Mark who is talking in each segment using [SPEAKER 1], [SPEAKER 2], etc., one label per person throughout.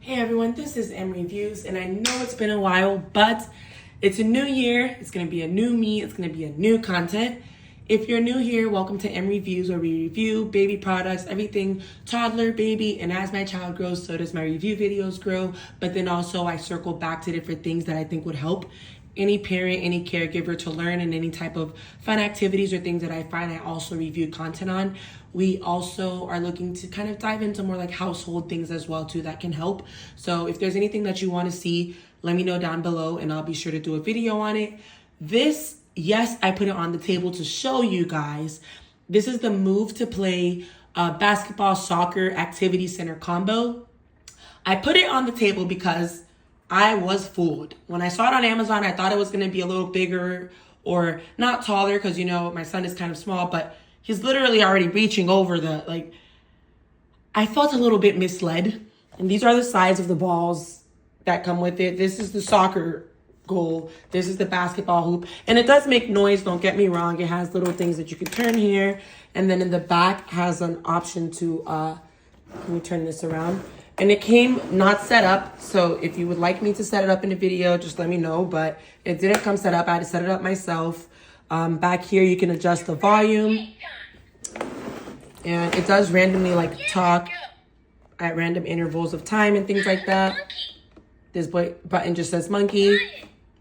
[SPEAKER 1] Hey everyone, this is M Reviews, and I know it's been a while, but it's a new year. It's going to be a new me. It's going to be a new content. If you're new here, welcome to M Reviews, where we review baby products, everything toddler, baby, and as my child grows, so does my review videos grow. But then also I circle back to different things that I think would help any parent, any caregiver to learn, and any type of fun activities or things that I find I also review content on. We also are looking to kind of dive into more like household things as well too that can help. So if there's anything that you want to see, let me know down below and I'll be sure to do a video on it. This, yes, I put it on the table to show you guys. This is the Move2Play basketball soccer activity center combo. I put it on the table because I was fooled. When I saw it on Amazon, I thought it was going to be a little bigger or not taller because, you know, my son is kind of small, but he's literally already reaching over I felt a little bit misled. And these are the size of the balls that come with it. This is the soccer goal. This is the basketball hoop. And it does make noise, don't get me wrong. It has little things that you can turn here. And then in the back has an option to, let me turn this around. And it came not set up, so if you would like me to set it up in a video, just let me know. But it didn't come set up. I had to set it up myself. Back here, you can adjust the volume. And it does randomly talk at random intervals of time and things like that. This button just says monkey,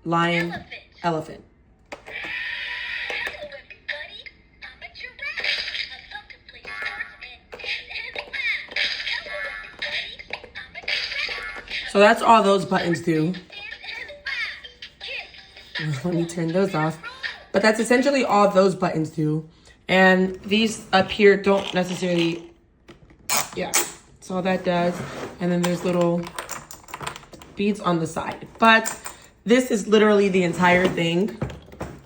[SPEAKER 1] lion, elephant. So that's all those buttons do. Let me turn those off. But that's essentially all those buttons do. And these up here don't necessarily, yeah, that's all that does. And then there's little beads on the side. But this is literally the entire thing.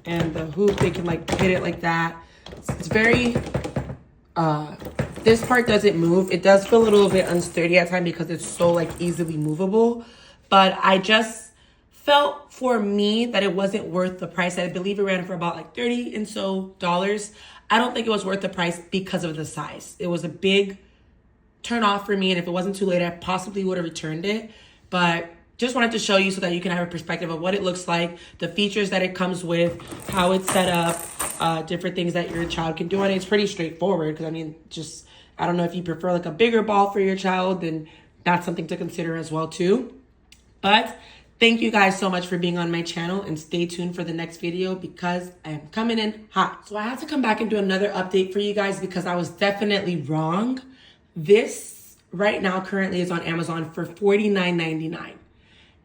[SPEAKER 1] And the hoop, they can hit it like that. It's very, this part doesn't move. It does feel a little bit unsturdy at times because it's so easily movable. But I just felt for me that it wasn't worth the price. I believe it ran for about $30 and so dollars. I don't think it was worth the price because of the size. It was a big turn off for me. And if it wasn't too late, I possibly would have returned it. But just wanted to show you so that you can have a perspective of what it looks like, the features that it comes with, how it's set up, different things that your child can do on it. It's pretty straightforward because I don't know if you prefer a bigger ball for your child, then that's something to consider as well too. But thank you guys so much for being on my channel and stay tuned for the next video because I am coming in hot. So I had to come back and do another update for you guys because I was definitely wrong. This right now currently is on Amazon for $49.99.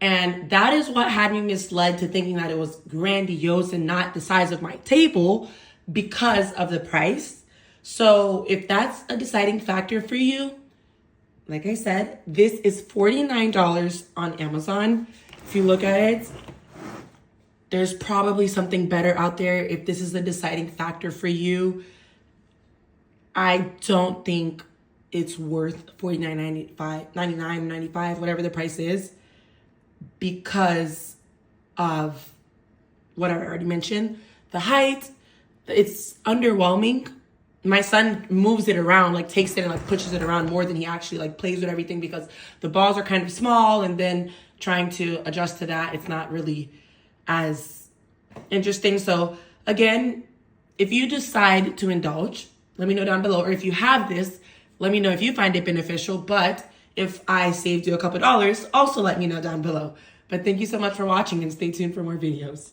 [SPEAKER 1] And that is what had me misled to thinking that it was grandiose and not the size of my table because of the price. So if that's a deciding factor for you, like I said, this is $49 on Amazon. If you look at it, there's probably something better out there. If this is a deciding factor for you, I don't think it's worth $49.95, whatever the price is, because of what I already mentioned. The height, it's underwhelming. My son moves it around, takes it and pushes it around more than he actually plays with everything because the balls are kind of small, and then trying to adjust to that, it's not really as interesting. So again, if you decide to indulge, let me know down below. Or if you have this, let me know if you find it beneficial. But if I saved you a couple dollars, also let me know down below. But thank you so much for watching and stay tuned for more videos.